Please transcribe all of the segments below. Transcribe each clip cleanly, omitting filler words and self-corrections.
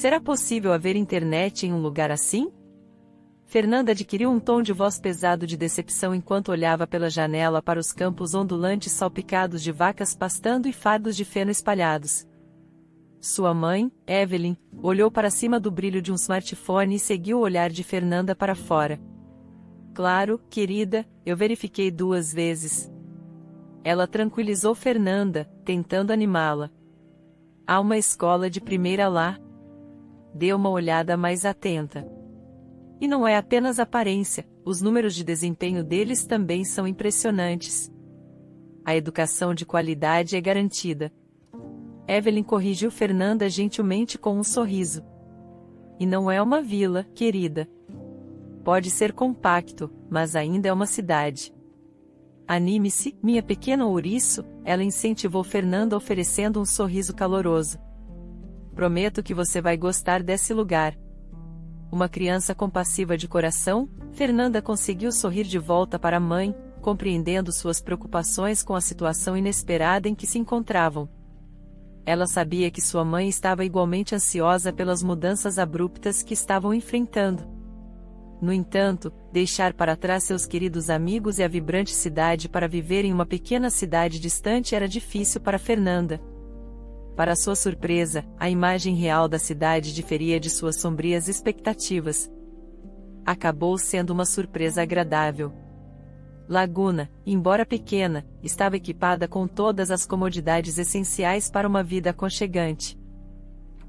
Será possível haver internet em um lugar assim? Fernanda adquiriu um tom de voz pesado de decepção enquanto olhava pela janela para os campos ondulantes salpicados de vacas pastando e fardos de feno espalhados. Sua mãe, Evelyn, olhou para cima do brilho de um smartphone e seguiu o olhar de Fernanda para fora. Claro, querida, eu verifiquei 2 vezes. Ela tranquilizou Fernanda, tentando animá-la. Há uma escola de primeira lá. Dê uma olhada mais atenta. E não é apenas aparência, os números de desempenho deles também são impressionantes. A educação de qualidade é garantida. Evelyn corrigiu Fernanda gentilmente com um sorriso. E não é uma vila, querida. Pode ser compacto, mas ainda é uma cidade. Anime-se, minha pequena ouriço, ela incentivou Fernanda oferecendo um sorriso caloroso. Prometo que você vai gostar desse lugar. Uma criança compassiva de coração, Fernanda conseguiu sorrir de volta para a mãe, compreendendo suas preocupações com a situação inesperada em que se encontravam. Ela sabia que sua mãe estava igualmente ansiosa pelas mudanças abruptas que estavam enfrentando. No entanto, deixar para trás seus queridos amigos e a vibrante cidade para viver em uma pequena cidade distante era difícil para Fernanda. Para sua surpresa, a imagem real da cidade diferia de suas sombrias expectativas. Acabou sendo uma surpresa agradável. Laguna, embora pequena, estava equipada com todas as comodidades essenciais para uma vida aconchegante.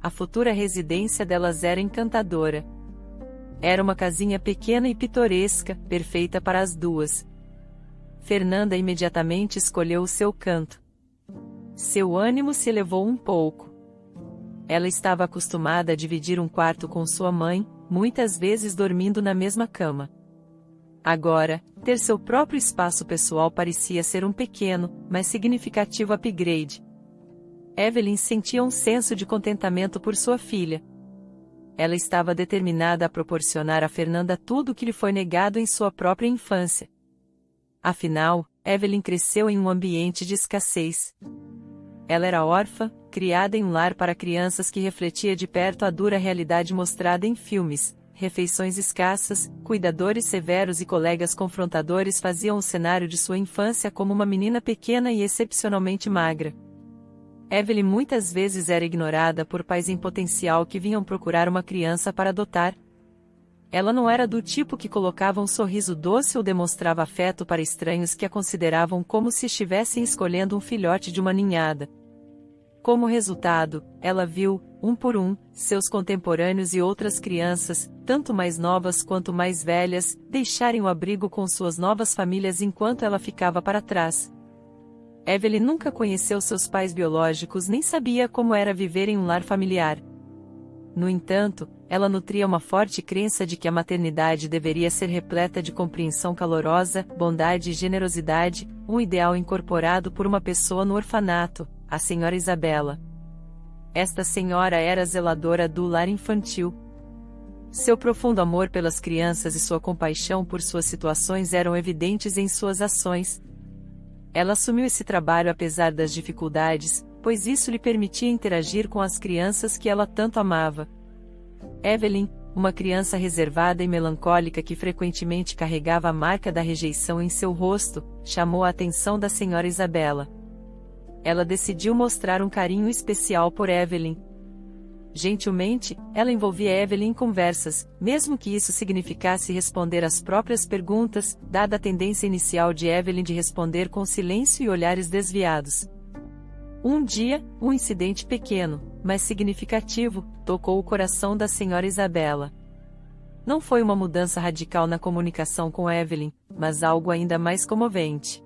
A futura residência delas era encantadora. Era uma casinha pequena e pitoresca, perfeita para as duas. Fernanda imediatamente escolheu o seu canto. Seu ânimo se elevou um pouco. Ela estava acostumada a dividir um quarto com sua mãe, muitas vezes dormindo na mesma cama. Agora, ter seu próprio espaço pessoal parecia ser um pequeno, mas significativo upgrade. Evelyn sentia um senso de contentamento por sua filha. Ela estava determinada a proporcionar a Fernanda tudo o que lhe foi negado em sua própria infância. Afinal, Evelyn cresceu em um ambiente de escassez. Ela era órfã, criada em um lar para crianças que refletia de perto a dura realidade mostrada em filmes. Refeições escassas, cuidadores severos e colegas confrontadores faziam o cenário de sua infância como uma menina pequena e excepcionalmente magra. Evelyn muitas vezes era ignorada por pais em potencial que vinham procurar uma criança para adotar. Ela não era do tipo que colocava um sorriso doce ou demonstrava afeto para estranhos que a consideravam como se estivessem escolhendo um filhote de uma ninhada. Como resultado, ela viu, um por um, seus contemporâneos e outras crianças, tanto mais novas quanto mais velhas, deixarem o abrigo com suas novas famílias enquanto ela ficava para trás. Evelyn nunca conheceu seus pais biológicos nem sabia como era viver em um lar familiar. No entanto, ela nutria uma forte crença de que a maternidade deveria ser repleta de compreensão calorosa, bondade e generosidade, um ideal incorporado por uma pessoa no orfanato, a senhora Isabela. Esta senhora era a zeladora do lar infantil. Seu profundo amor pelas crianças e sua compaixão por suas situações eram evidentes em suas ações. Ela assumiu esse trabalho apesar das dificuldades, pois isso lhe permitia interagir com as crianças que ela tanto amava. Evelyn, uma criança reservada e melancólica que frequentemente carregava a marca da rejeição em seu rosto, chamou a atenção da senhora Isabela. Ela decidiu mostrar um carinho especial por Evelyn. Gentilmente, ela envolvia Evelyn em conversas, mesmo que isso significasse responder às próprias perguntas, dada a tendência inicial de Evelyn de responder com silêncio e olhares desviados. Um dia, um incidente pequeno, mas significativo, tocou o coração da senhora Isabela. Não foi uma mudança radical na comunicação com Evelyn, mas algo ainda mais comovente.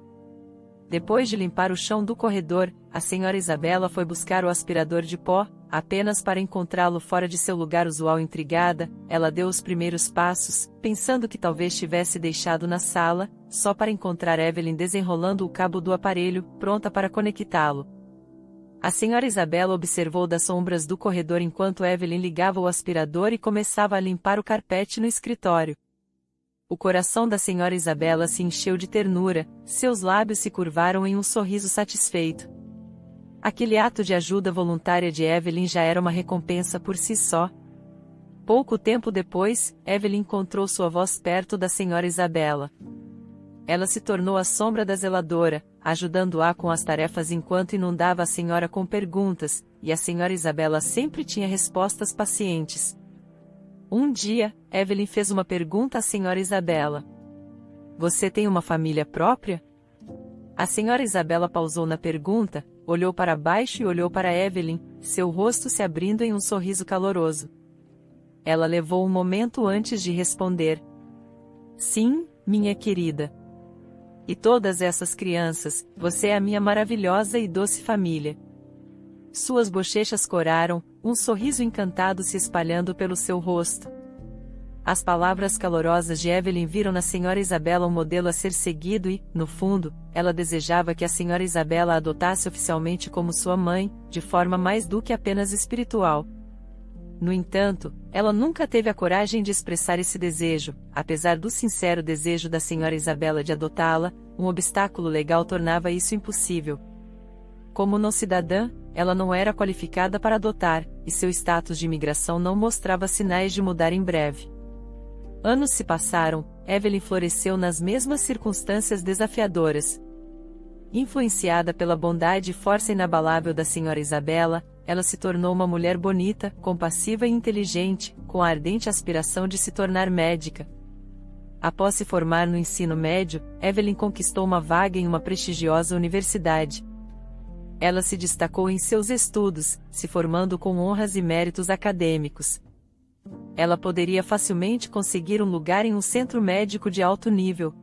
Depois de limpar o chão do corredor, a senhora Isabela foi buscar o aspirador de pó, apenas para encontrá-lo fora de seu lugar usual. Intrigada, ela deu os primeiros passos, pensando que talvez tivesse deixado na sala, só para encontrar Evelyn desenrolando o cabo do aparelho, pronta para conectá-lo. A senhora Isabela observou das sombras do corredor enquanto Evelyn ligava o aspirador e começava a limpar o carpete no escritório. O coração da senhora Isabela se encheu de ternura, seus lábios se curvaram em um sorriso satisfeito. Aquele ato de ajuda voluntária de Evelyn já era uma recompensa por si só. Pouco tempo depois, Evelyn encontrou sua voz perto da senhora Isabela. Ela se tornou a sombra da zeladora, ajudando-a com as tarefas enquanto inundava a senhora com perguntas, e a senhora Isabela sempre tinha respostas pacientes. Um dia, Evelyn fez uma pergunta à senhora Isabela. Você tem uma família própria? A senhora Isabela pausou na pergunta, olhou para baixo e olhou para Evelyn, seu rosto se abrindo em um sorriso caloroso. Ela levou um momento antes de responder. Sim, minha querida. E todas essas crianças, você é a minha maravilhosa e doce família. Suas bochechas coraram, um sorriso encantado se espalhando pelo seu rosto. As palavras calorosas de Evelyn viram na senhora Isabela um modelo a ser seguido e, no fundo, ela desejava que a senhora Isabela a adotasse oficialmente como sua mãe, de forma mais do que apenas espiritual. No entanto, ela nunca teve a coragem de expressar esse desejo, apesar do sincero desejo da senhora Isabela de adotá-la, um obstáculo legal tornava isso impossível. Como não cidadã, ela não era qualificada para adotar, e seu status de imigração não mostrava sinais de mudar em breve. Anos se passaram, Evelyn floresceu nas mesmas circunstâncias desafiadoras. Influenciada pela bondade e força inabalável da senhora Isabela, ela se tornou uma mulher bonita, compassiva e inteligente, com a ardente aspiração de se tornar médica. Após se formar no ensino médio, Evelyn conquistou uma vaga em uma prestigiosa universidade. Ela se destacou em seus estudos, se formando com honras e méritos acadêmicos. Ela poderia facilmente conseguir um lugar em um centro médico de alto nível.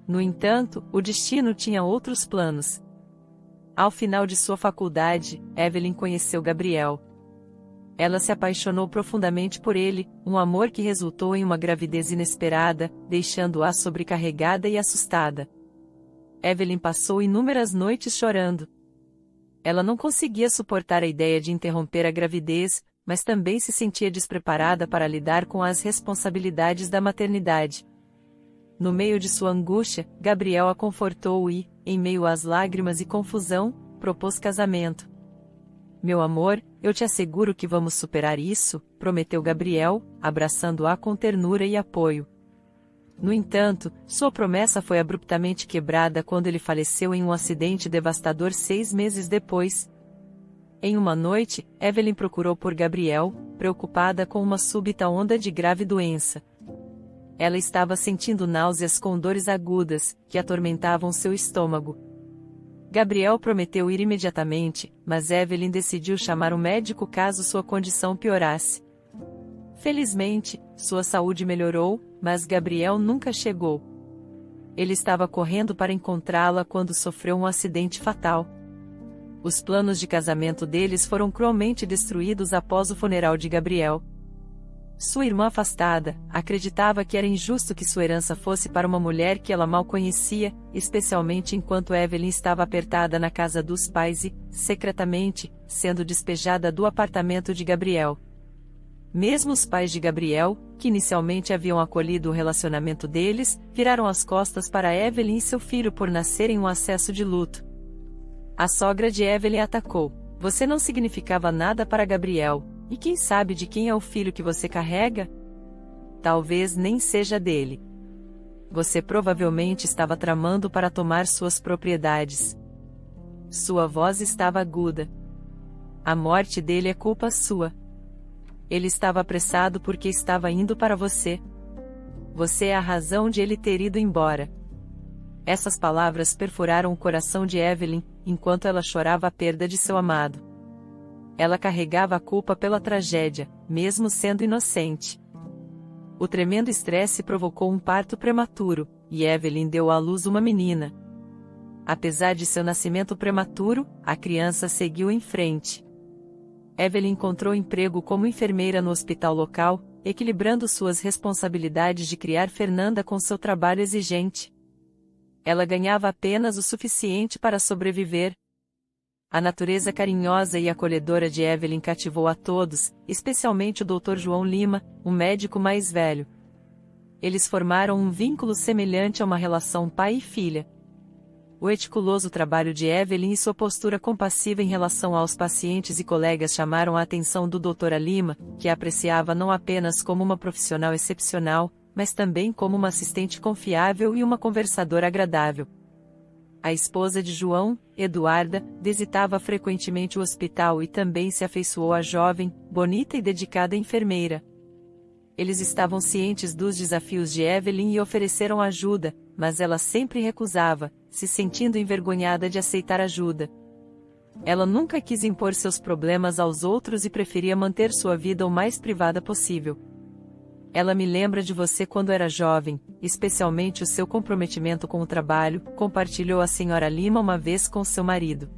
No entanto, o destino tinha outros planos. Ao final de sua faculdade, Evelyn conheceu Gabriel. Ela se apaixonou profundamente por ele, um amor que resultou em uma gravidez inesperada, deixando-a sobrecarregada e assustada. Evelyn passou inúmeras noites chorando. Ela não conseguia suportar a ideia de interromper a gravidez, mas também se sentia despreparada para lidar com as responsabilidades da maternidade. No meio de sua angústia, Gabriel a confortou e, em meio às lágrimas e confusão, propôs casamento. Meu amor, eu te asseguro que vamos superar isso, prometeu Gabriel, abraçando-a com ternura e apoio. No entanto, sua promessa foi abruptamente quebrada quando ele faleceu em um acidente devastador 6 meses depois. Em uma noite, Evelyn procurou por Gabriel, preocupada com uma súbita onda de grave doença. Ela estava sentindo náuseas com dores agudas, que atormentavam seu estômago. Gabriel prometeu ir imediatamente, mas Evelyn decidiu chamar um médico caso sua condição piorasse. Felizmente, sua saúde melhorou, mas Gabriel nunca chegou. Ele estava correndo para encontrá-la quando sofreu um acidente fatal. Os planos de casamento deles foram cruelmente destruídos após o funeral de Gabriel. Sua irmã afastada, acreditava que era injusto que sua herança fosse para uma mulher que ela mal conhecia, especialmente enquanto Evelyn estava apertada na casa dos pais e, secretamente, sendo despejada do apartamento de Gabriel. Mesmo os pais de Gabriel, que inicialmente haviam acolhido o relacionamento deles, viraram as costas para Evelyn e seu filho por nascer em um acesso de luto. A sogra de Evelyn atacou. Você não significava nada para Gabriel. E quem sabe de quem é o filho que você carrega? Talvez nem seja dele. Você provavelmente estava tramando para tomar suas propriedades. Sua voz estava aguda. A morte dele é culpa sua. Ele estava apressado porque estava indo para você. Você é a razão de ele ter ido embora. Essas palavras perfuraram o coração de Evelyn, enquanto ela chorava a perda de seu amado. Ela carregava a culpa pela tragédia, mesmo sendo inocente. O tremendo estresse provocou um parto prematuro, e Evelyn deu à luz uma menina. Apesar de seu nascimento prematuro, a criança seguiu em frente. Evelyn encontrou emprego como enfermeira no hospital local, equilibrando suas responsabilidades de criar Fernanda com seu trabalho exigente. Ela ganhava apenas o suficiente para sobreviver. A natureza carinhosa e acolhedora de Evelyn cativou a todos, especialmente o Dr. João Lima, um médico mais velho. Eles formaram um vínculo semelhante a uma relação pai e filha. O meticuloso trabalho de Evelyn e sua postura compassiva em relação aos pacientes e colegas chamaram a atenção do Dr. Lima, que a apreciava não apenas como uma profissional excepcional, mas também como uma assistente confiável e uma conversadora agradável. A esposa de João, Eduarda, visitava frequentemente o hospital e também se afeiçoou à jovem, bonita e dedicada enfermeira. Eles estavam cientes dos desafios de Evelyn e ofereceram ajuda, mas ela sempre recusava, se sentindo envergonhada de aceitar ajuda. Ela nunca quis impor seus problemas aos outros e preferia manter sua vida o mais privada possível. Ela me lembra de você quando era jovem, especialmente o seu comprometimento com o trabalho, compartilhou a senhora Lima uma vez com seu marido.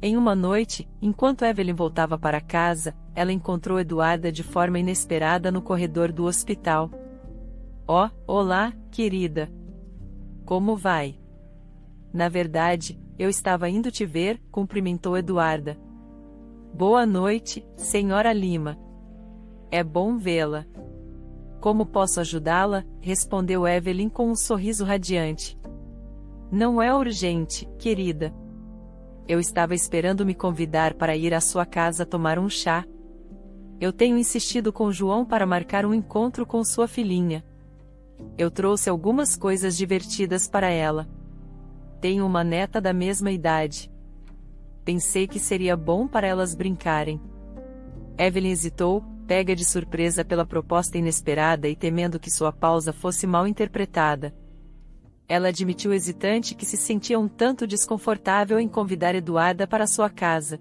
Em uma noite, enquanto Evelyn voltava para casa, ela encontrou Eduarda de forma inesperada no corredor do hospital. Oh, olá, querida. Como vai? Na verdade, eu estava indo te ver, cumprimentou Eduarda. Boa noite, senhora Lima. É bom vê-la. Como posso ajudá-la? Respondeu Evelyn com um sorriso radiante. Não é urgente, querida. Eu estava esperando me convidar para ir à sua casa tomar um chá. Eu tenho insistido com João para marcar um encontro com sua filhinha. Eu trouxe algumas coisas divertidas para ela. Tenho uma neta da mesma idade. Pensei que seria bom para elas brincarem. Evelyn hesitou, pega de surpresa pela proposta inesperada e temendo que sua pausa fosse mal interpretada. Ela admitiu hesitante que se sentia um tanto desconfortável em convidar Eduarda para sua casa.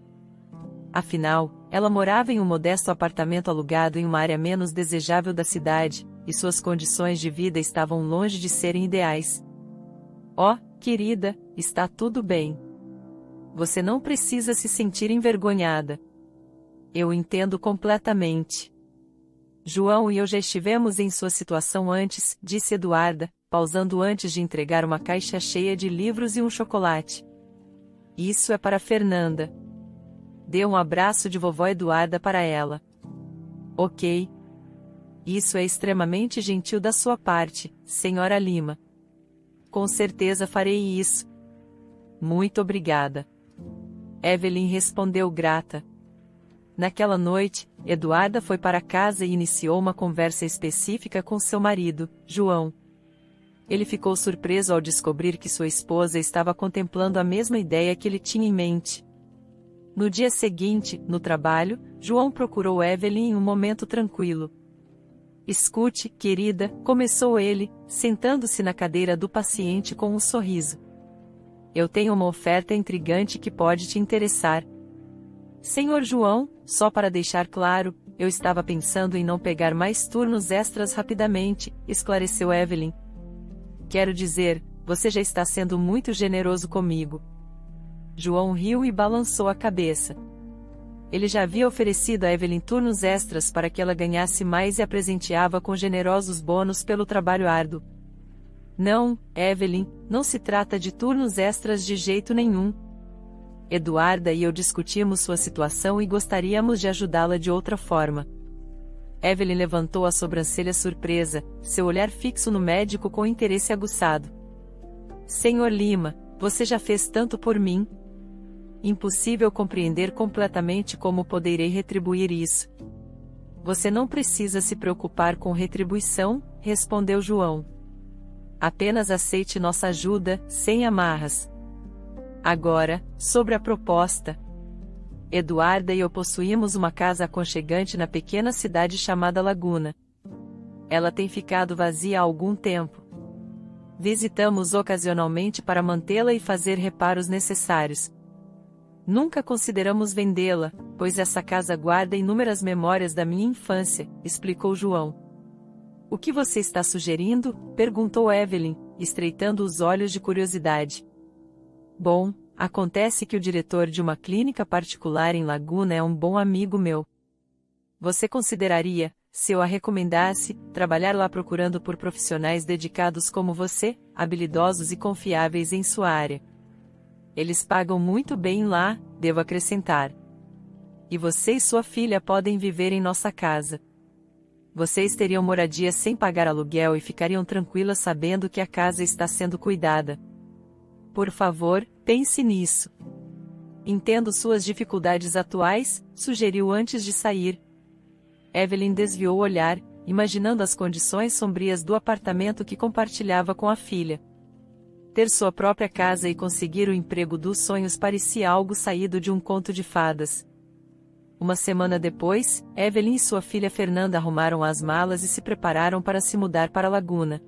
Afinal, ela morava em um modesto apartamento alugado em uma área menos desejável da cidade, e suas condições de vida estavam longe de serem ideais. Oh, querida, está tudo bem. Você não precisa se sentir envergonhada. Eu entendo completamente. João e eu já estivemos em sua situação antes, disse Eduarda, pausando antes de entregar uma caixa cheia de livros e um chocolate. Isso é para Fernanda. Dê um abraço de vovó Eduarda para ela. Ok. Isso é extremamente gentil da sua parte, senhora Lima. Com certeza farei isso. Muito obrigada. Evelyn respondeu grata. Naquela noite, Eduarda foi para casa e iniciou uma conversa específica com seu marido, João. Ele ficou surpreso ao descobrir que sua esposa estava contemplando a mesma ideia que ele tinha em mente. No dia seguinte, no trabalho, João procurou Evelyn em um momento tranquilo. Escute, querida, começou ele, sentando-se na cadeira do paciente com um sorriso. Eu tenho uma oferta intrigante que pode te interessar. Senhor João, só para deixar claro, eu estava pensando em não pegar mais turnos extras rapidamente, esclareceu Evelyn. Quero dizer, você já está sendo muito generoso comigo. João riu e balançou a cabeça. Ele já havia oferecido a Evelyn turnos extras para que ela ganhasse mais e a presenteava com generosos bônus pelo trabalho árduo. Não, Evelyn, não se trata de turnos extras de jeito nenhum. Eduarda e eu discutimos sua situação e gostaríamos de ajudá-la de outra forma. Evelyn levantou a sobrancelha surpresa, seu olhar fixo no médico com interesse aguçado. Senhor Lima, você já fez tanto por mim. Impossível compreender completamente como poderei retribuir isso. Você não precisa se preocupar com retribuição, respondeu João. Apenas aceite nossa ajuda, sem amarras. Agora, sobre a proposta. Eduarda e eu possuímos uma casa aconchegante na pequena cidade chamada Laguna. Ela tem ficado vazia há algum tempo. Visitamos ocasionalmente para mantê-la e fazer reparos necessários. Nunca consideramos vendê-la, pois essa casa guarda inúmeras memórias da minha infância, explicou João. O que você está sugerindo? Perguntou Evelyn, estreitando os olhos de curiosidade. Bom, acontece que o diretor de uma clínica particular em Laguna é um bom amigo meu. Você consideraria, se eu a recomendasse, trabalhar lá procurando por profissionais dedicados como você, habilidosos e confiáveis em sua área? Eles pagam muito bem lá, devo acrescentar. E você e sua filha podem viver em nossa casa. Vocês teriam moradia sem pagar aluguel e ficariam tranquilas sabendo que a casa está sendo cuidada. Por favor, pense nisso. Entendo suas dificuldades atuais, sugeriu antes de sair. Evelyn desviou o olhar, imaginando as condições sombrias do apartamento que compartilhava com a filha. Ter sua própria casa e conseguir o emprego dos sonhos parecia algo saído de um conto de fadas. Uma semana depois, Evelyn e sua filha Fernanda arrumaram as malas e se prepararam para se mudar para a Laguna.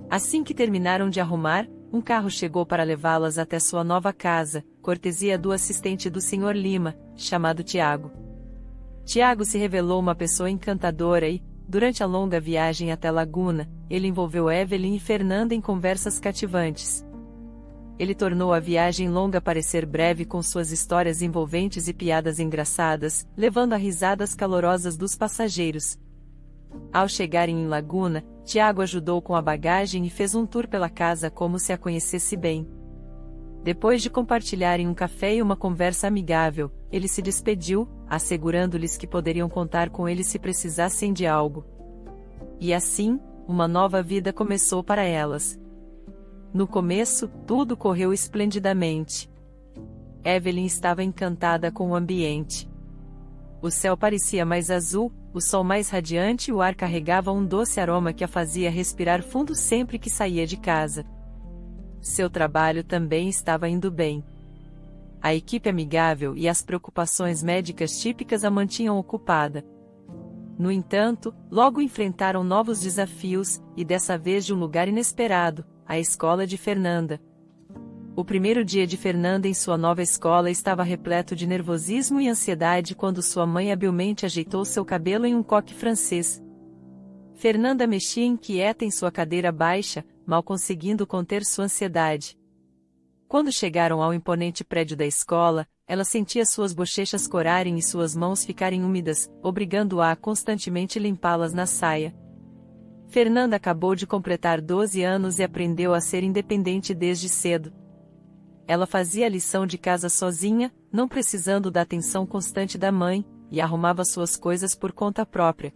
Assim que terminaram de arrumar, um carro chegou para levá-las até sua nova casa, cortesia do assistente do Sr. Lima, chamado Tiago. Tiago se revelou uma pessoa encantadora e, durante a longa viagem até Laguna, ele envolveu Evelyn e Fernanda em conversas cativantes. Ele tornou a viagem longa parecer breve com suas histórias envolventes e piadas engraçadas, levando a risadas calorosas dos passageiros. Ao chegarem em Laguna, Tiago ajudou com a bagagem e fez um tour pela casa como se a conhecesse bem. Depois de compartilharem um café e uma conversa amigável, ele se despediu, assegurando-lhes que poderiam contar com ele se precisassem de algo. E assim, uma nova vida começou para elas. No começo, tudo correu esplendidamente. Evelyn estava encantada com o ambiente. O céu parecia mais azul, o sol mais radiante e o ar carregava um doce aroma que a fazia respirar fundo sempre que saía de casa. Seu trabalho também estava indo bem. A equipe amigável e as preocupações médicas típicas a mantinham ocupada. No entanto, logo enfrentaram novos desafios, e dessa vez de um lugar inesperado, a escola de Fernanda. O primeiro dia de Fernanda em sua nova escola estava repleto de nervosismo e ansiedade quando sua mãe habilmente ajeitou seu cabelo em um coque francês. Fernanda mexia inquieta em sua cadeira baixa, mal conseguindo conter sua ansiedade. Quando chegaram ao imponente prédio da escola, ela sentia suas bochechas corarem e suas mãos ficarem úmidas, obrigando-a a constantemente limpá-las na saia. Fernanda acabou de completar 12 anos e aprendeu a ser independente desde cedo. Ela fazia a lição de casa sozinha, não precisando da atenção constante da mãe, e arrumava suas coisas por conta própria.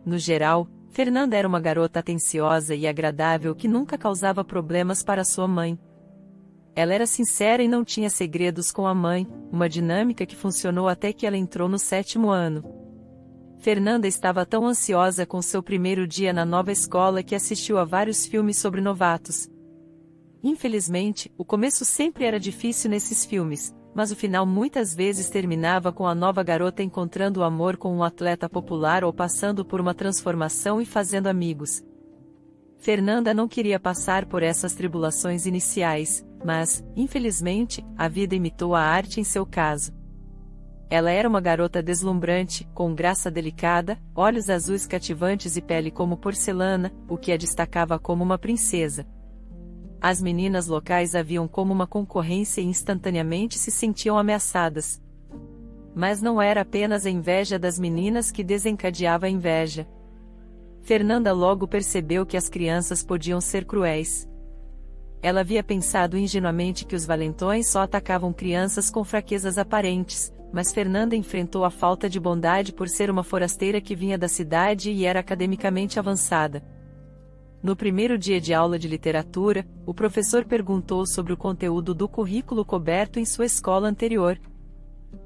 No geral, Fernanda era uma garota atenciosa e agradável que nunca causava problemas para sua mãe. Ela era sincera e não tinha segredos com a mãe, uma dinâmica que funcionou até que ela entrou no 7º ano. Fernanda estava tão ansiosa com seu primeiro dia na nova escola que assistiu a vários filmes sobre novatos. Infelizmente, o começo sempre era difícil nesses filmes, mas o final muitas vezes terminava com a nova garota encontrando o amor com um atleta popular ou passando por uma transformação e fazendo amigos. Fernanda não queria passar por essas tribulações iniciais, mas, infelizmente, a vida imitou a arte em seu caso. Ela era uma garota deslumbrante, com graça delicada, olhos azuis cativantes e pele como porcelana, o que a destacava como uma princesa. As meninas locais a viam como uma concorrência e instantaneamente se sentiam ameaçadas. Mas não era apenas a inveja das meninas que desencadeava a inveja. Fernanda logo percebeu que as crianças podiam ser cruéis. Ela havia pensado ingenuamente que os valentões só atacavam crianças com fraquezas aparentes, mas Fernanda enfrentou a falta de bondade por ser uma forasteira que vinha da cidade e era academicamente avançada. No primeiro dia de aula de literatura, o professor perguntou sobre o conteúdo do currículo coberto em sua escola anterior.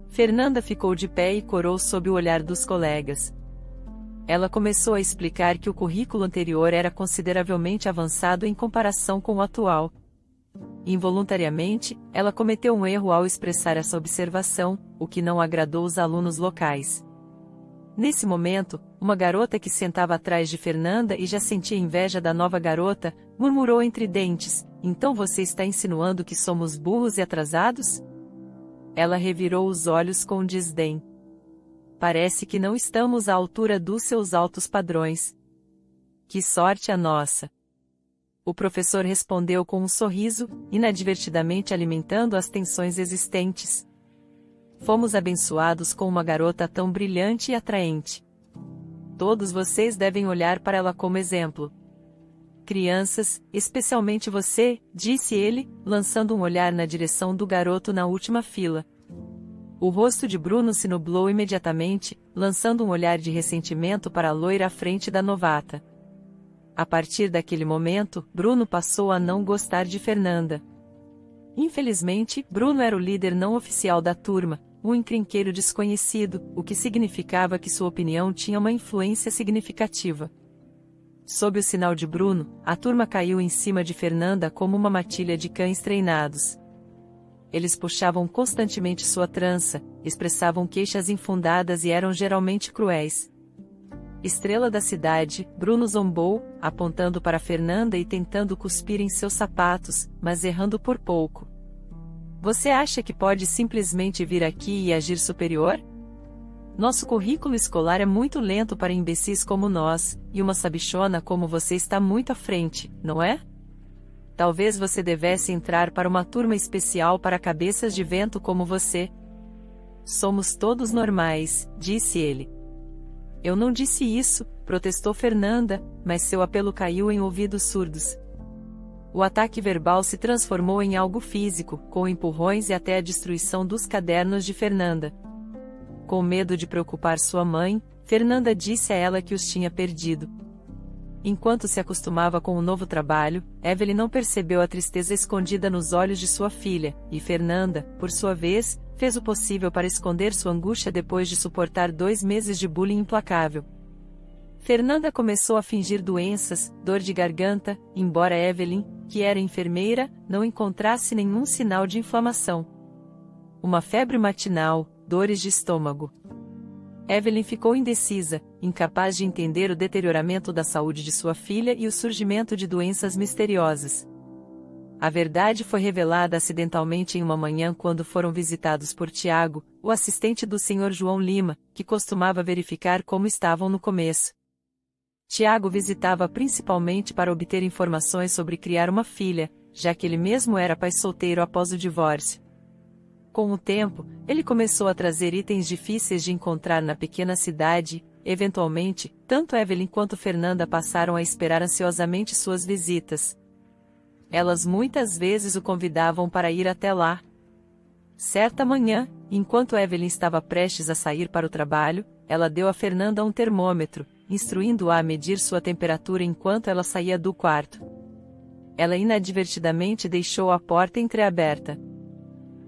Fernanda ficou de pé e corou sob o olhar dos colegas. Ela começou a explicar que o currículo anterior era consideravelmente avançado em comparação com o atual. Involuntariamente, ela cometeu um erro ao expressar essa observação, o que não agradou os alunos locais. Nesse momento, uma garota que sentava atrás de Fernanda e já sentia inveja da nova garota, murmurou entre dentes: "Então você está insinuando que somos burros e atrasados?" Ela revirou os olhos com desdém. "Parece que não estamos à altura dos seus altos padrões." "Que sorte a nossa!" O professor respondeu com um sorriso, inadvertidamente alimentando as tensões existentes. "Fomos abençoados com uma garota tão brilhante e atraente. Todos vocês devem olhar para ela como exemplo." "Crianças, especialmente você", disse ele, lançando um olhar na direção do garoto na última fila. O rosto de Bruno se nublou imediatamente, lançando um olhar de ressentimento para a loira à frente da novata. A partir daquele momento, Bruno passou a não gostar de Fernanda. Infelizmente, Bruno era o líder não oficial da turma, um encrenqueiro desconhecido, o que significava que sua opinião tinha uma influência significativa. Sob o sinal de Bruno, a turma caiu em cima de Fernanda como uma matilha de cães treinados. Eles puxavam constantemente sua trança, expressavam queixas infundadas e eram geralmente cruéis. Estrela da cidade, Bruno zombou, apontando para Fernanda e tentando cuspir em seus sapatos, mas errando por pouco. Você acha que pode simplesmente vir aqui e agir superior? Nosso currículo escolar é muito lento para imbecis como nós, e uma sabichona como você está muito à frente, não é? Talvez você devesse entrar para uma turma especial para cabeças de vento como você. Somos todos normais, disse ele. Eu não disse isso, protestou Fernanda, mas seu apelo caiu em ouvidos surdos. O ataque verbal se transformou em algo físico, com empurrões e até a destruição dos cadernos de Fernanda. Com medo de preocupar sua mãe, Fernanda disse a ela que os tinha perdido. Enquanto se acostumava com o novo trabalho, Evelyn não percebeu a tristeza escondida nos olhos de sua filha, e Fernanda, por sua vez, fez o possível para esconder sua angústia depois de suportar 2 meses de bullying implacável. Fernanda começou a fingir doenças, dor de garganta, embora Evelyn, que era enfermeira, não encontrasse nenhum sinal de inflamação. Uma febre matinal, dores de estômago. Evelyn ficou indecisa, incapaz de entender o deterioramento da saúde de sua filha e o surgimento de doenças misteriosas. A verdade foi revelada acidentalmente em uma manhã quando foram visitados por Tiago, o assistente do Sr. João Lima, que costumava verificar como estavam no começo. Tiago visitava principalmente para obter informações sobre criar uma filha, já que ele mesmo era pai solteiro após o divórcio. Com o tempo, ele começou a trazer itens difíceis de encontrar na pequena cidade. Eventualmente, tanto Evelyn quanto Fernanda passaram a esperar ansiosamente suas visitas. Elas muitas vezes o convidavam para ir até lá. Certa manhã, enquanto Evelyn estava prestes a sair para o trabalho, ela deu a Fernanda um termômetro, instruindo-a a medir sua temperatura enquanto ela saía do quarto. Ela inadvertidamente deixou a porta entreaberta.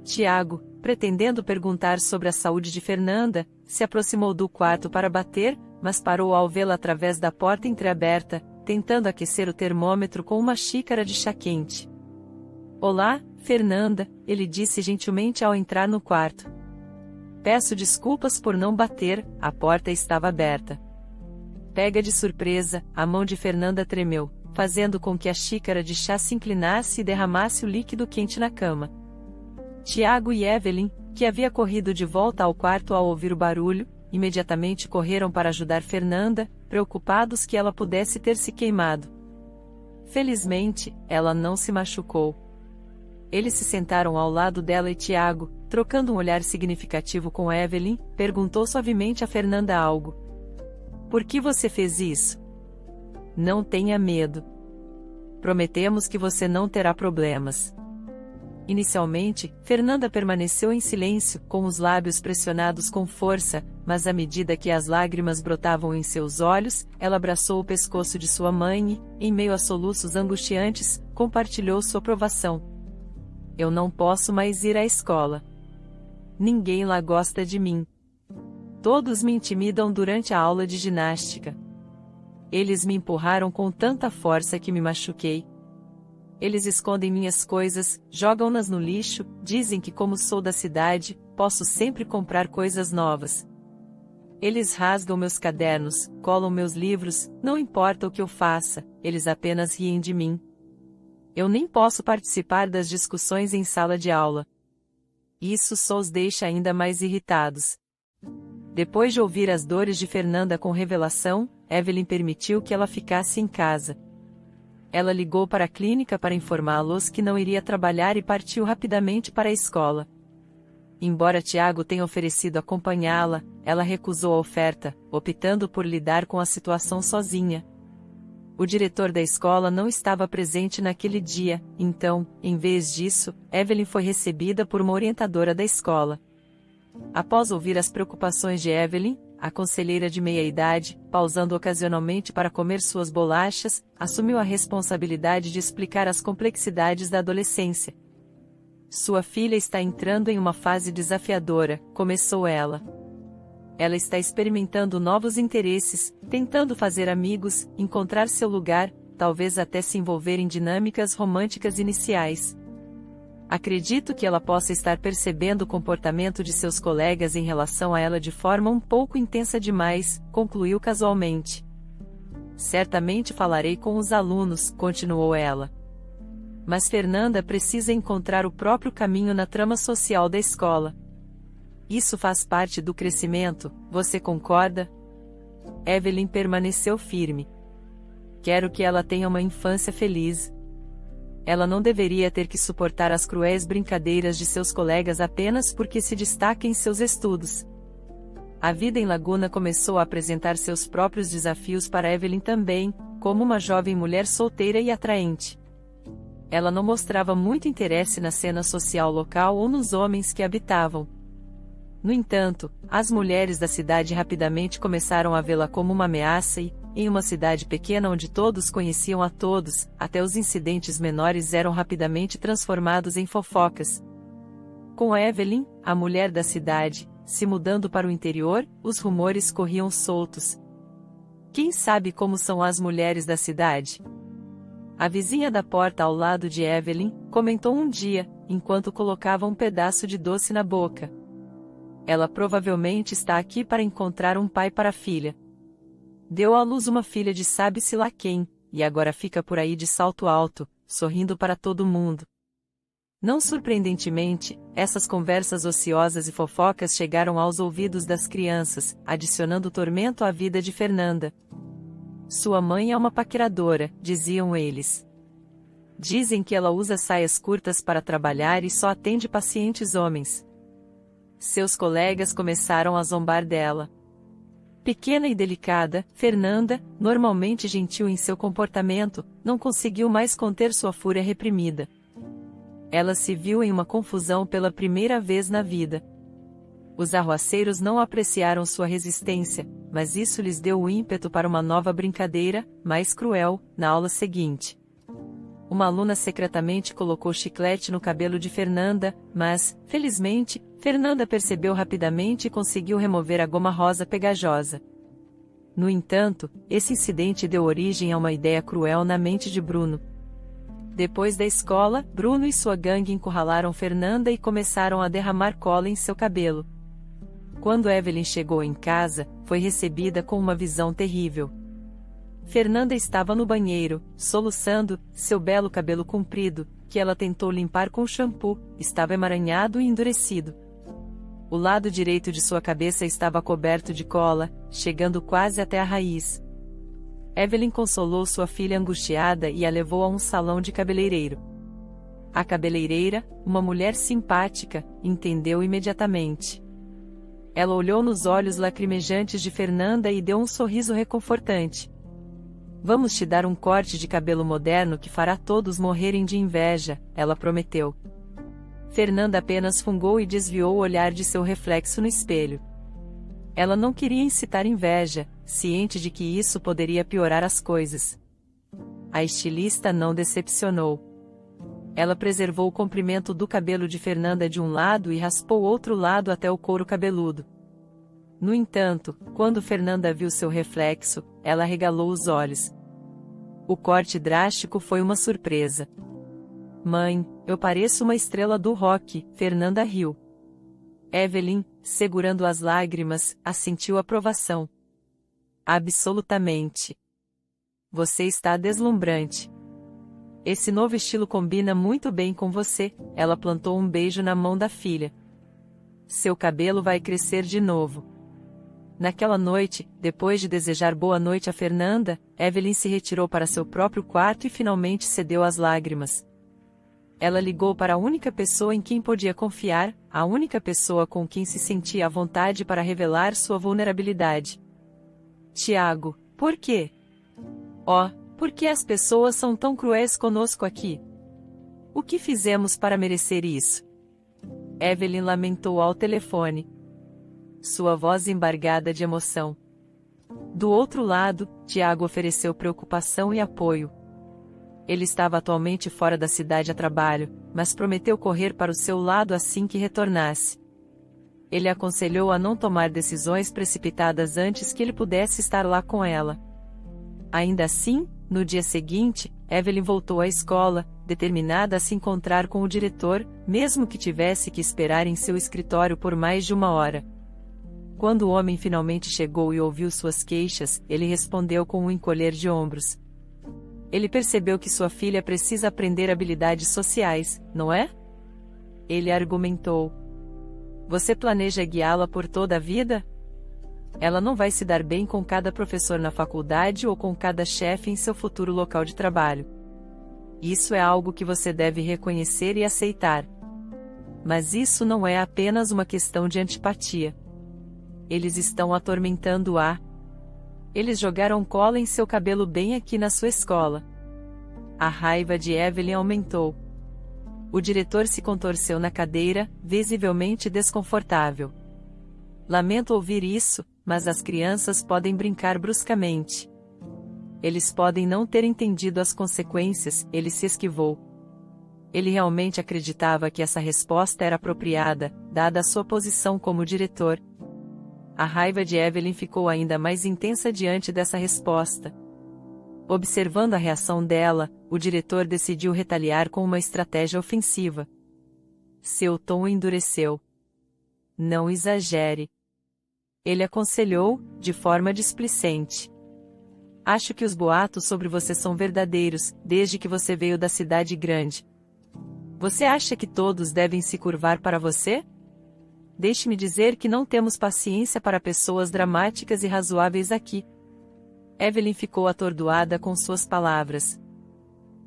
Tiago, pretendendo perguntar sobre a saúde de Fernanda, se aproximou do quarto para bater, mas parou ao vê-la através da porta entreaberta, tentando aquecer o termômetro com uma xícara de chá quente. Olá, Fernanda, ele disse gentilmente ao entrar no quarto. Peço desculpas por não bater, a porta estava aberta. Pega de surpresa, a mão de Fernanda tremeu, fazendo com que a xícara de chá se inclinasse e derramasse o líquido quente na cama. Tiago e Evelyn, que havia corrido de volta ao quarto ao ouvir o barulho, imediatamente correram para ajudar Fernanda, preocupados que ela pudesse ter se queimado. Felizmente, ela não se machucou. Eles se sentaram ao lado dela e Tiago, trocando um olhar significativo com Evelyn, perguntou suavemente a Fernanda algo. Por que você fez isso? Não tenha medo. Prometemos que você não terá problemas. Inicialmente, Fernanda permaneceu em silêncio, com os lábios pressionados com força, mas à medida que as lágrimas brotavam em seus olhos, ela abraçou o pescoço de sua mãe e, em meio a soluços angustiantes, compartilhou sua aprovação. Eu não posso mais ir à escola. Ninguém lá gosta de mim. Todos me intimidam durante a aula de ginástica. Eles me empurraram com tanta força que me machuquei. Eles escondem minhas coisas, jogam-nas no lixo, dizem que como sou da cidade, posso sempre comprar coisas novas. Eles rasgam meus cadernos, colam meus livros, não importa o que eu faça, eles apenas riem de mim. Eu nem posso participar das discussões em sala de aula. Isso só os deixa ainda mais irritados. Depois de ouvir as dores de Fernanda com revelação, Evelyn permitiu que ela ficasse em casa. Ela ligou para a clínica para informá-los que não iria trabalhar e partiu rapidamente para a escola. Embora Tiago tenha oferecido acompanhá-la, ela recusou a oferta, optando por lidar com a situação sozinha. O diretor da escola não estava presente naquele dia, então, em vez disso, Evelyn foi recebida por uma orientadora da escola. Após ouvir as preocupações de Evelyn, a conselheira de meia-idade, pausando ocasionalmente para comer suas bolachas, assumiu a responsabilidade de explicar as complexidades da adolescência. Sua filha está entrando em uma fase desafiadora, começou ela. Ela está experimentando novos interesses, tentando fazer amigos, encontrar seu lugar, talvez até se envolver em dinâmicas românticas iniciais. Acredito que ela possa estar percebendo o comportamento de seus colegas em relação a ela de forma um pouco intensa demais, concluiu casualmente. Certamente falarei com os alunos, continuou ela. Mas Fernanda precisa encontrar o próprio caminho na trama social da escola. Isso faz parte do crescimento, você concorda? Evelyn permaneceu firme. Quero que ela tenha uma infância feliz. Ela não deveria ter que suportar as cruéis brincadeiras de seus colegas apenas porque se destaca em seus estudos. A vida em Laguna começou a apresentar seus próprios desafios para Evelyn também, como uma jovem mulher solteira e atraente. Ela não mostrava muito interesse na cena social local ou nos homens que habitavam. No entanto, as mulheres da cidade rapidamente começaram a vê-la como uma ameaça e, em uma cidade pequena onde todos conheciam a todos, até os incidentes menores eram rapidamente transformados em fofocas. Com Evelyn, a mulher da cidade, se mudando para o interior, os rumores corriam soltos. Quem sabe como são as mulheres da cidade? A vizinha da porta ao lado de Evelyn comentou um dia, enquanto colocava um pedaço de doce na boca. Ela provavelmente está aqui para encontrar um pai para a filha. Deu à luz uma filha de sabe-se lá quem, e agora fica por aí de salto alto, sorrindo para todo mundo. Não surpreendentemente, essas conversas ociosas e fofocas chegaram aos ouvidos das crianças, adicionando tormento à vida de Fernanda. Sua mãe é uma paqueradora, diziam eles. Dizem que ela usa saias curtas para trabalhar e só atende pacientes homens. Seus colegas começaram a zombar dela. Pequena e delicada, Fernanda, normalmente gentil em seu comportamento, não conseguiu mais conter sua fúria reprimida. Ela se viu em uma confusão pela primeira vez na vida. Os arruaceiros não apreciaram sua resistência, mas isso lhes deu o ímpeto para uma nova brincadeira, mais cruel, na aula seguinte. Uma aluna secretamente colocou chiclete no cabelo de Fernanda, mas, felizmente, Fernanda percebeu rapidamente e conseguiu remover a goma rosa pegajosa. No entanto, esse incidente deu origem a uma ideia cruel na mente de Bruno. Depois da escola, Bruno e sua gangue encurralaram Fernanda e começaram a derramar cola em seu cabelo. Quando Evelyn chegou em casa, foi recebida com uma visão terrível. Fernanda estava no banheiro, soluçando, seu belo cabelo comprido, que ela tentou limpar com shampoo, estava emaranhado e endurecido. O lado direito de sua cabeça estava coberto de cola, chegando quase até a raiz. Evelyn consolou sua filha angustiada e a levou a um salão de cabeleireiro. A cabeleireira, uma mulher simpática, entendeu imediatamente. Ela olhou nos olhos lacrimejantes de Fernanda e deu um sorriso reconfortante. Vamos te dar um corte de cabelo moderno que fará todos morrerem de inveja, ela prometeu. Fernanda apenas fungou e desviou o olhar de seu reflexo no espelho. Ela não queria incitar inveja, ciente de que isso poderia piorar as coisas. A estilista não decepcionou. Ela preservou o comprimento do cabelo de Fernanda de um lado e raspou outro lado até o couro cabeludo. No entanto, quando Fernanda viu seu reflexo, ela arregalou os olhos. O corte drástico foi uma surpresa. Mãe, eu pareço uma estrela do rock, Fernanda riu. Evelyn, segurando as lágrimas, assentiu aprovação. Absolutamente. Você está deslumbrante. Esse novo estilo combina muito bem com você, ela plantou um beijo na mão da filha. Seu cabelo vai crescer de novo. Naquela noite, depois de desejar boa noite a Fernanda, Evelyn se retirou para seu próprio quarto e finalmente cedeu às lágrimas. Ela ligou para a única pessoa em quem podia confiar, a única pessoa com quem se sentia à vontade para revelar sua vulnerabilidade. Tiago, por quê? Oh, por que as pessoas são tão cruéis conosco aqui? O que fizemos para merecer isso? Evelyn lamentou ao telefone. Sua voz embargada de emoção. Do outro lado, Tiago ofereceu preocupação e apoio. Ele estava atualmente fora da cidade a trabalho, mas prometeu correr para o seu lado assim que retornasse. Ele aconselhou a não tomar decisões precipitadas antes que ele pudesse estar lá com ela. Ainda assim, no dia seguinte, Evelyn voltou à escola, determinada a se encontrar com o diretor, mesmo que tivesse que esperar em seu escritório por mais de 1 hora. Quando o homem finalmente chegou e ouviu suas queixas, ele respondeu com um encolher de ombros. Ele percebeu que sua filha precisa aprender habilidades sociais, não é? Ele argumentou. Você planeja guiá-la por toda a vida? Ela não vai se dar bem com cada professor na faculdade ou com cada chefe em seu futuro local de trabalho. Isso é algo que você deve reconhecer e aceitar. Mas isso não é apenas uma questão de antipatia. Eles estão atormentando-a. Eles jogaram cola em seu cabelo bem aqui na sua escola. A raiva de Evelyn aumentou. O diretor se contorceu na cadeira, visivelmente desconfortável. Lamento ouvir isso, mas as crianças podem brincar bruscamente. Eles podem não ter entendido as consequências, ele se esquivou. Ele realmente acreditava que essa resposta era apropriada, dada a sua posição como diretor. A raiva de Evelyn ficou ainda mais intensa diante dessa resposta. Observando a reação dela, o diretor decidiu retaliar com uma estratégia ofensiva. Seu tom endureceu. Não exagere. Ele aconselhou, de forma displicente. Acho que os boatos sobre você são verdadeiros, desde que você veio da cidade grande. Você acha que todos devem se curvar para você? Deixe-me dizer que não temos paciência para pessoas dramáticas e razoáveis aqui. Evelyn ficou atordoada com suas palavras.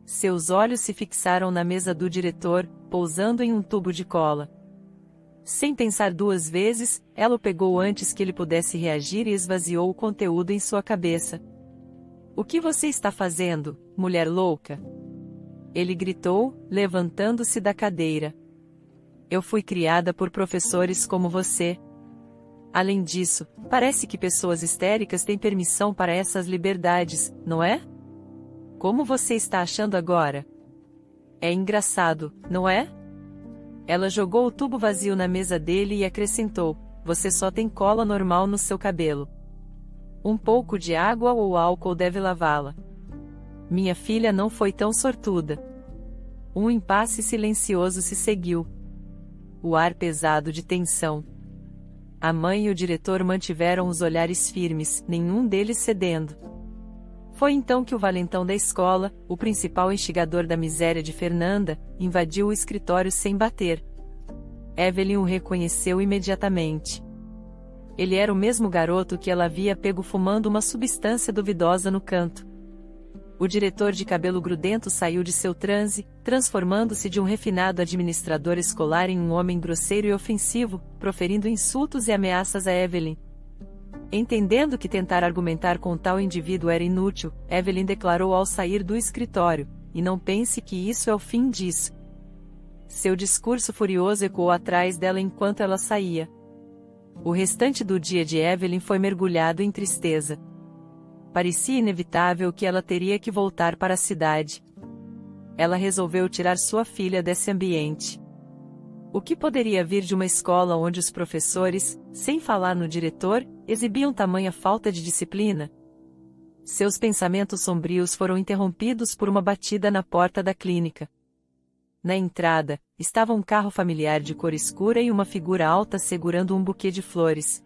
Seus olhos se fixaram na mesa do diretor, pousando em um tubo de cola. Sem pensar 2 vezes, ela o pegou antes que ele pudesse reagir e esvaziou o conteúdo em sua cabeça. O que você está fazendo, mulher louca? Ele gritou, levantando-se da cadeira. Eu fui criada por professores como você. Além disso, parece que pessoas histéricas têm permissão para essas liberdades, não é? Como você está achando agora? É engraçado, não é? Ela jogou o tubo vazio na mesa dele e acrescentou: você só tem cola normal no seu cabelo. Um pouco de água ou álcool deve lavá-la. Minha filha não foi tão sortuda. Um impasse silencioso se seguiu. O ar pesado de tensão. A mãe e o diretor mantiveram os olhares firmes, nenhum deles cedendo. Foi então que o valentão da escola, o principal instigador da miséria de Fernanda, invadiu o escritório sem bater. Evelyn o reconheceu imediatamente. Ele era o mesmo garoto que ela havia pego fumando uma substância duvidosa no canto. O diretor de cabelo grudento saiu de seu transe, transformando-se de um refinado administrador escolar em um homem grosseiro e ofensivo, proferindo insultos e ameaças a Evelyn. Entendendo que tentar argumentar com tal indivíduo era inútil, Evelyn declarou ao sair do escritório: e não pense que isso é o fim disso. Seu discurso furioso ecoou atrás dela enquanto ela saía. O restante do dia de Evelyn foi mergulhado em tristeza. Parecia inevitável que ela teria que voltar para a cidade. Ela resolveu tirar sua filha desse ambiente. O que poderia vir de uma escola onde os professores, sem falar no diretor, exibiam tamanha falta de disciplina? Seus pensamentos sombrios foram interrompidos por uma batida na porta da clínica. Na entrada, estava um carro familiar de cor escura e uma figura alta segurando um buquê de flores.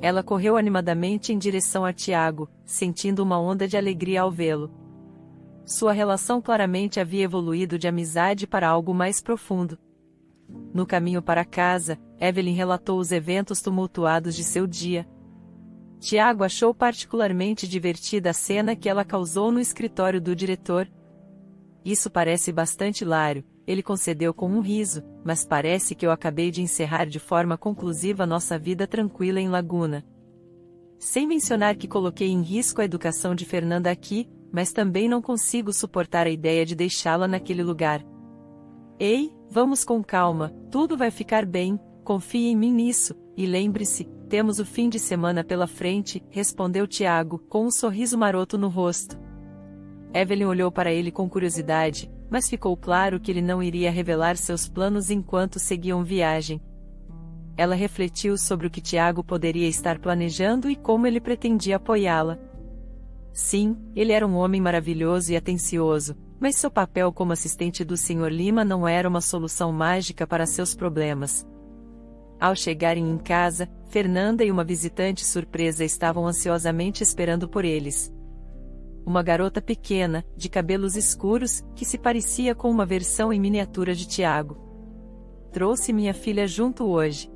Ela correu animadamente em direção a Tiago, sentindo uma onda de alegria ao vê-lo. Sua relação claramente havia evoluído de amizade para algo mais profundo. No caminho para casa, Evelyn relatou os eventos tumultuados de seu dia. Tiago achou particularmente divertida a cena que ela causou no escritório do diretor. Isso parece bastante hilário, ele concedeu com um riso, mas parece que eu acabei de encerrar de forma conclusiva nossa vida tranquila em Laguna. Sem mencionar que coloquei em risco a educação de Fernanda aqui, mas também não consigo suportar a ideia de deixá-la naquele lugar. Ei, vamos com calma, tudo vai ficar bem, confie em mim nisso, e lembre-se, temos o fim de semana pela frente, respondeu Tiago, com um sorriso maroto no rosto. Evelyn olhou para ele com curiosidade, mas ficou claro que ele não iria revelar seus planos enquanto seguiam viagem. Ela refletiu sobre o que Tiago poderia estar planejando e como ele pretendia apoiá-la. Sim, ele era um homem maravilhoso e atencioso, mas seu papel como assistente do Sr. Lima não era uma solução mágica para seus problemas. Ao chegarem em casa, Fernanda e uma visitante surpresa estavam ansiosamente esperando por eles. Uma garota pequena, de cabelos escuros, que se parecia com uma versão em miniatura de Tiago. Trouxe minha filha junto hoje.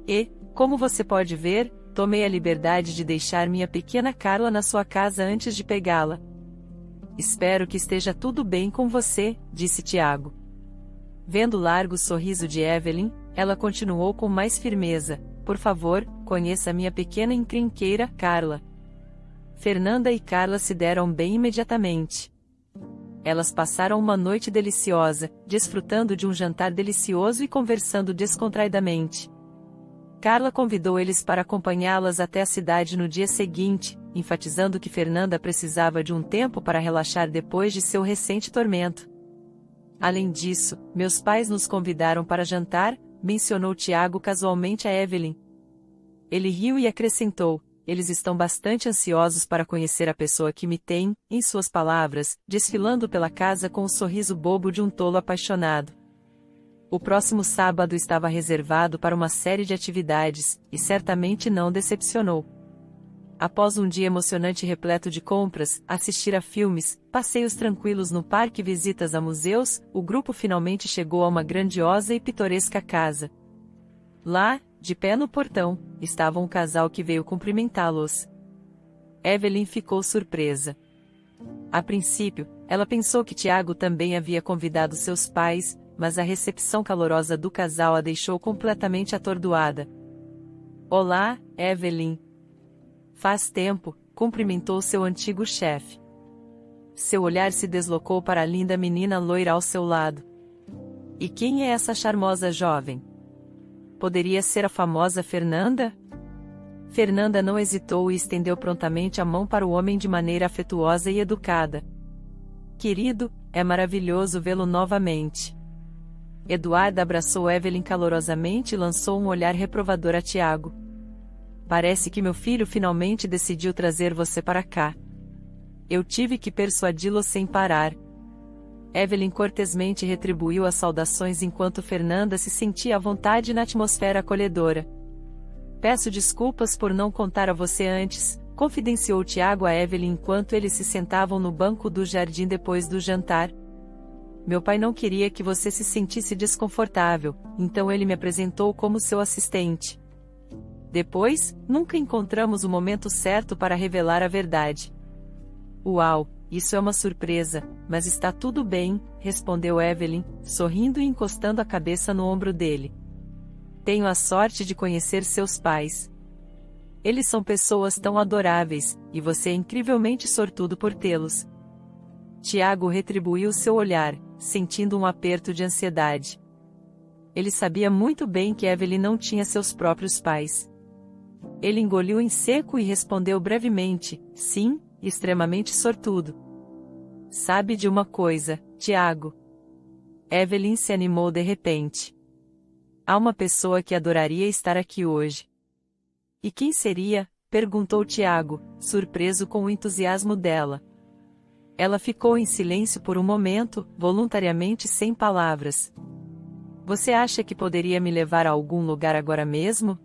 E, como você pode ver, tomei a liberdade de deixar minha pequena Carla na sua casa antes de pegá-la. Espero que esteja tudo bem com você, disse Tiago. Vendo o largo sorriso de Evelyn, ela continuou com mais firmeza. Por favor, conheça minha pequena encrenqueira, Carla. Fernanda e Carla se deram bem imediatamente. Elas passaram uma noite deliciosa, desfrutando de um jantar delicioso e conversando descontraidamente. Carla convidou eles para acompanhá-las até a cidade no dia seguinte, enfatizando que Fernanda precisava de um tempo para relaxar depois de seu recente tormento. Além disso, meus pais nos convidaram para jantar, mencionou Tiago casualmente a Evelyn. Ele riu e acrescentou: eles estão bastante ansiosos para conhecer a pessoa que me tem, em suas palavras, desfilando pela casa com o sorriso bobo de um tolo apaixonado. O próximo sábado estava reservado para uma série de atividades, e certamente não decepcionou. Após um dia emocionante repleto de compras, assistir a filmes, passeios tranquilos no parque e visitas a museus, o grupo finalmente chegou a uma grandiosa e pitoresca casa. Lá, de pé no portão, estava um casal que veio cumprimentá-los. Evelyn ficou surpresa. A princípio, ela pensou que Tiago também havia convidado seus pais, mas a recepção calorosa do casal a deixou completamente atordoada. Olá, Evelyn. Faz tempo, cumprimentou seu antigo chefe. Seu olhar se deslocou para a linda menina loira ao seu lado. E quem é essa charmosa jovem? Poderia ser a famosa Fernanda? Fernanda não hesitou e estendeu prontamente a mão para o homem de maneira afetuosa e educada. Querido, é maravilhoso vê-lo novamente. Eduarda abraçou Evelyn calorosamente e lançou um olhar reprovador a Tiago. Parece que meu filho finalmente decidiu trazer você para cá. Eu tive que persuadi-lo sem parar. Evelyn cortesmente retribuiu as saudações enquanto Fernanda se sentia à vontade na atmosfera acolhedora. Peço desculpas por não contar a você antes, confidenciou Tiago a Evelyn enquanto eles se sentavam no banco do jardim depois do jantar. Meu pai não queria que você se sentisse desconfortável, então ele me apresentou como seu assistente. Depois, nunca encontramos o momento certo para revelar a verdade. Uau, isso é uma surpresa, mas está tudo bem, respondeu Evelyn, sorrindo e encostando a cabeça no ombro dele. Tenho a sorte de conhecer seus pais. Eles são pessoas tão adoráveis, e você é incrivelmente sortudo por tê-los. Tiago retribuiu seu olhar, sentindo um aperto de ansiedade. Ele sabia muito bem que Evelyn não tinha seus próprios pais. Ele engoliu em seco e respondeu brevemente: sim, extremamente sortudo. Sabe de uma coisa, Tiago? Evelyn se animou de repente. Há uma pessoa que adoraria estar aqui hoje. E quem seria? Perguntou Tiago, surpreso com o entusiasmo dela. Ela ficou em silêncio por um momento, voluntariamente sem palavras. Você acha que poderia me levar a algum lugar agora mesmo?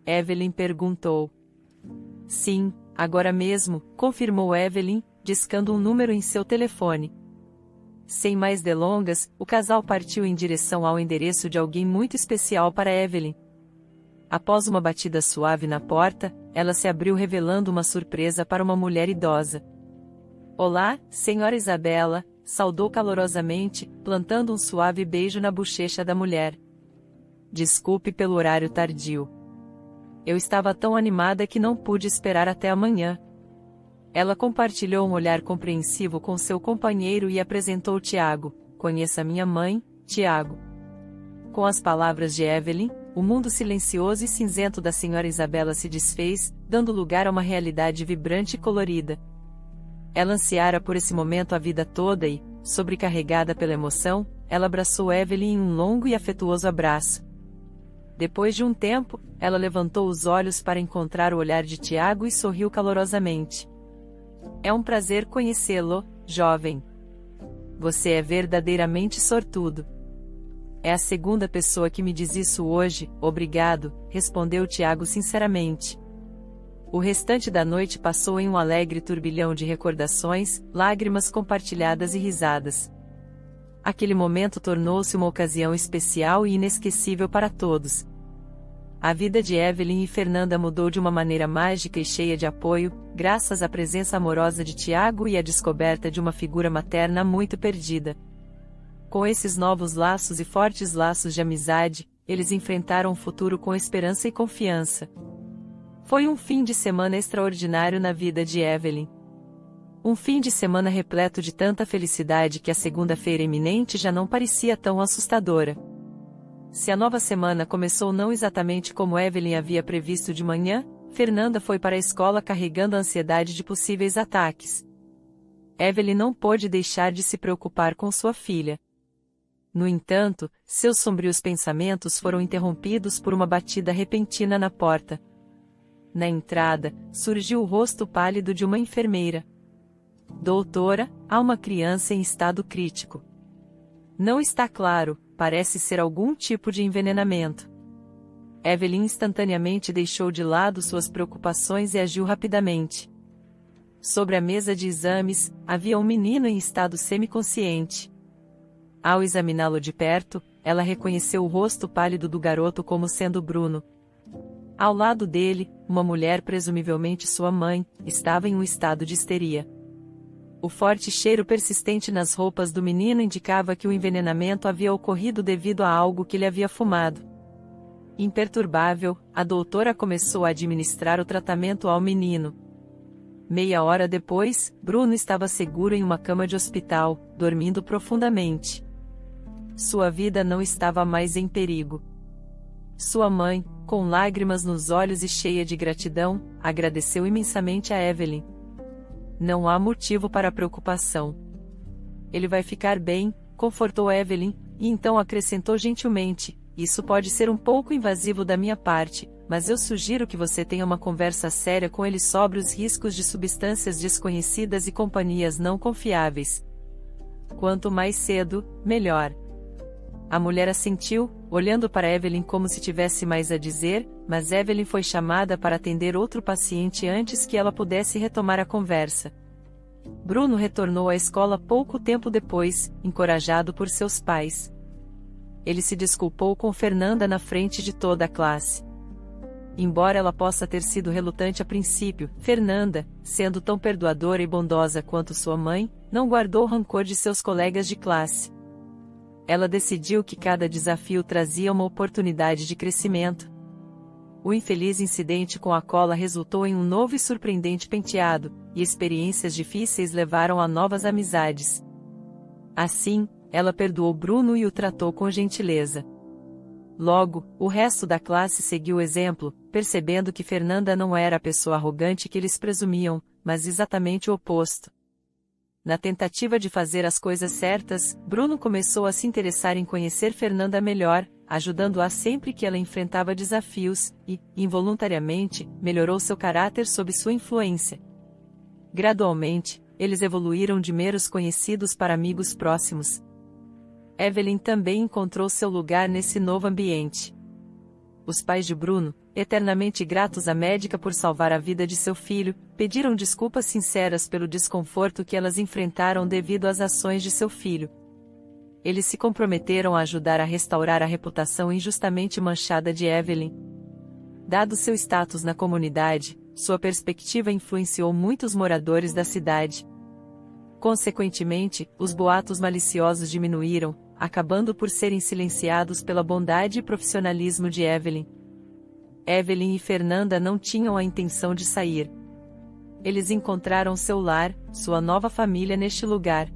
Evelyn perguntou. Sim, agora mesmo, confirmou Evelyn, discando um número em seu telefone. Sem mais delongas, o casal partiu em direção ao endereço de alguém muito especial para Evelyn. Após uma batida suave na porta, ela se abriu revelando uma surpresa para uma mulher idosa. Olá, senhora Isabela, saudou calorosamente, plantando um suave beijo na bochecha da mulher. Desculpe pelo horário tardio. Eu estava tão animada que não pude esperar até amanhã. Ela compartilhou um olhar compreensivo com seu companheiro e apresentou Tiago. Conheça minha mãe, Tiago. Com as palavras de Evelyn, o mundo silencioso e cinzento da senhora Isabela se desfez, dando lugar a uma realidade vibrante e colorida. Ela ansiara por esse momento a vida toda e, sobrecarregada pela emoção, ela abraçou Evelyn em um longo e afetuoso abraço. Depois de um tempo, ela levantou os olhos para encontrar o olhar de Tiago e sorriu calorosamente. É um prazer conhecê-lo, jovem. Você é verdadeiramente sortudo. É a segunda pessoa que me diz isso hoje, obrigado, respondeu Tiago sinceramente. O restante da noite passou em um alegre turbilhão de recordações, lágrimas compartilhadas e risadas. Aquele momento tornou-se uma ocasião especial e inesquecível para todos. A vida de Evelyn e Fernanda mudou de uma maneira mágica e cheia de apoio, graças à presença amorosa de Tiago e à descoberta de uma figura materna muito perdida. Com esses novos laços e fortes laços de amizade, eles enfrentaram o futuro com esperança e confiança. Foi um fim de semana extraordinário na vida de Evelyn. Um fim de semana repleto de tanta felicidade que a segunda-feira iminente já não parecia tão assustadora. Se a nova semana começou não exatamente como Evelyn havia previsto de manhã, Fernanda foi para a escola carregando a ansiedade de possíveis ataques. Evelyn não pôde deixar de se preocupar com sua filha. No entanto, seus sombrios pensamentos foram interrompidos por uma batida repentina na porta. Na entrada, surgiu o rosto pálido de uma enfermeira. Doutora, há uma criança em estado crítico. Não está claro, parece ser algum tipo de envenenamento. Evelyn instantaneamente deixou de lado suas preocupações e agiu rapidamente. Sobre a mesa de exames, havia um menino em estado semiconsciente. Ao examiná-lo de perto, ela reconheceu o rosto pálido do garoto como sendo Bruno. Ao lado dele, uma mulher, presumivelmente sua mãe, estava em um estado de histeria. O forte cheiro persistente nas roupas do menino indicava que o envenenamento havia ocorrido devido a algo que ele havia fumado. Imperturbável, a doutora começou a administrar o tratamento ao menino. Meia hora depois, Bruno estava seguro em uma cama de hospital, dormindo profundamente. Sua vida não estava mais em perigo. Sua mãe, com lágrimas nos olhos e cheia de gratidão, agradeceu imensamente a Evelyn. Não há motivo para preocupação. Ele vai ficar bem, confortou Evelyn, e então acrescentou gentilmente, isso pode ser um pouco invasivo da minha parte, mas eu sugiro que você tenha uma conversa séria com ele sobre os riscos de substâncias desconhecidas e companhias não confiáveis. Quanto mais cedo, melhor. A mulher assentiu, olhando para Evelyn como se tivesse mais a dizer, mas Evelyn foi chamada para atender outro paciente antes que ela pudesse retomar a conversa. Bruno retornou à escola pouco tempo depois, encorajado por seus pais. Ele se desculpou com Fernanda na frente de toda a classe. Embora ela possa ter sido relutante a princípio, Fernanda, sendo tão perdoadora e bondosa quanto sua mãe, não guardou rancor de seus colegas de classe. Ela decidiu que cada desafio trazia uma oportunidade de crescimento. O infeliz incidente com a cola resultou em um novo e surpreendente penteado, e experiências difíceis levaram a novas amizades. Assim, ela perdoou Bruno e o tratou com gentileza. Logo, o resto da classe seguiu o exemplo, percebendo que Fernanda não era a pessoa arrogante que eles presumiam, mas exatamente o oposto. Na tentativa de fazer as coisas certas, Bruno começou a se interessar em conhecer Fernanda melhor, ajudando-a sempre que ela enfrentava desafios, e, involuntariamente, melhorou seu caráter sob sua influência. Gradualmente, eles evoluíram de meros conhecidos para amigos próximos. Evelyn também encontrou seu lugar nesse novo ambiente. Os pais de Bruno, eternamente gratos à médica por salvar a vida de seu filho, pediram desculpas sinceras pelo desconforto que elas enfrentaram devido às ações de seu filho. Eles se comprometeram a ajudar a restaurar a reputação injustamente manchada de Evelyn. Dado seu status na comunidade, sua perspectiva influenciou muitos moradores da cidade. Consequentemente, os boatos maliciosos diminuíram, acabando por serem silenciados pela bondade e profissionalismo de Evelyn. Evelyn e Fernanda não tinham a intenção de sair. Eles encontraram seu lar, sua nova família neste lugar.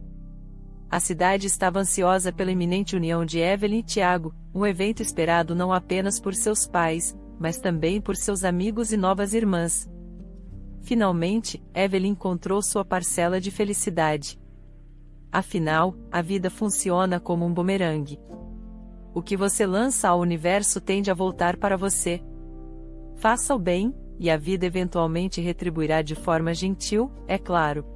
A cidade estava ansiosa pela iminente união de Evelyn e Tiago, um evento esperado não apenas por seus pais, mas também por seus amigos e novas irmãs. Finalmente, Evelyn encontrou sua parcela de felicidade. Afinal, a vida funciona como um bumerangue. O que você lança ao universo tende a voltar para você. Faça o bem, e a vida eventualmente retribuirá de forma gentil, é claro.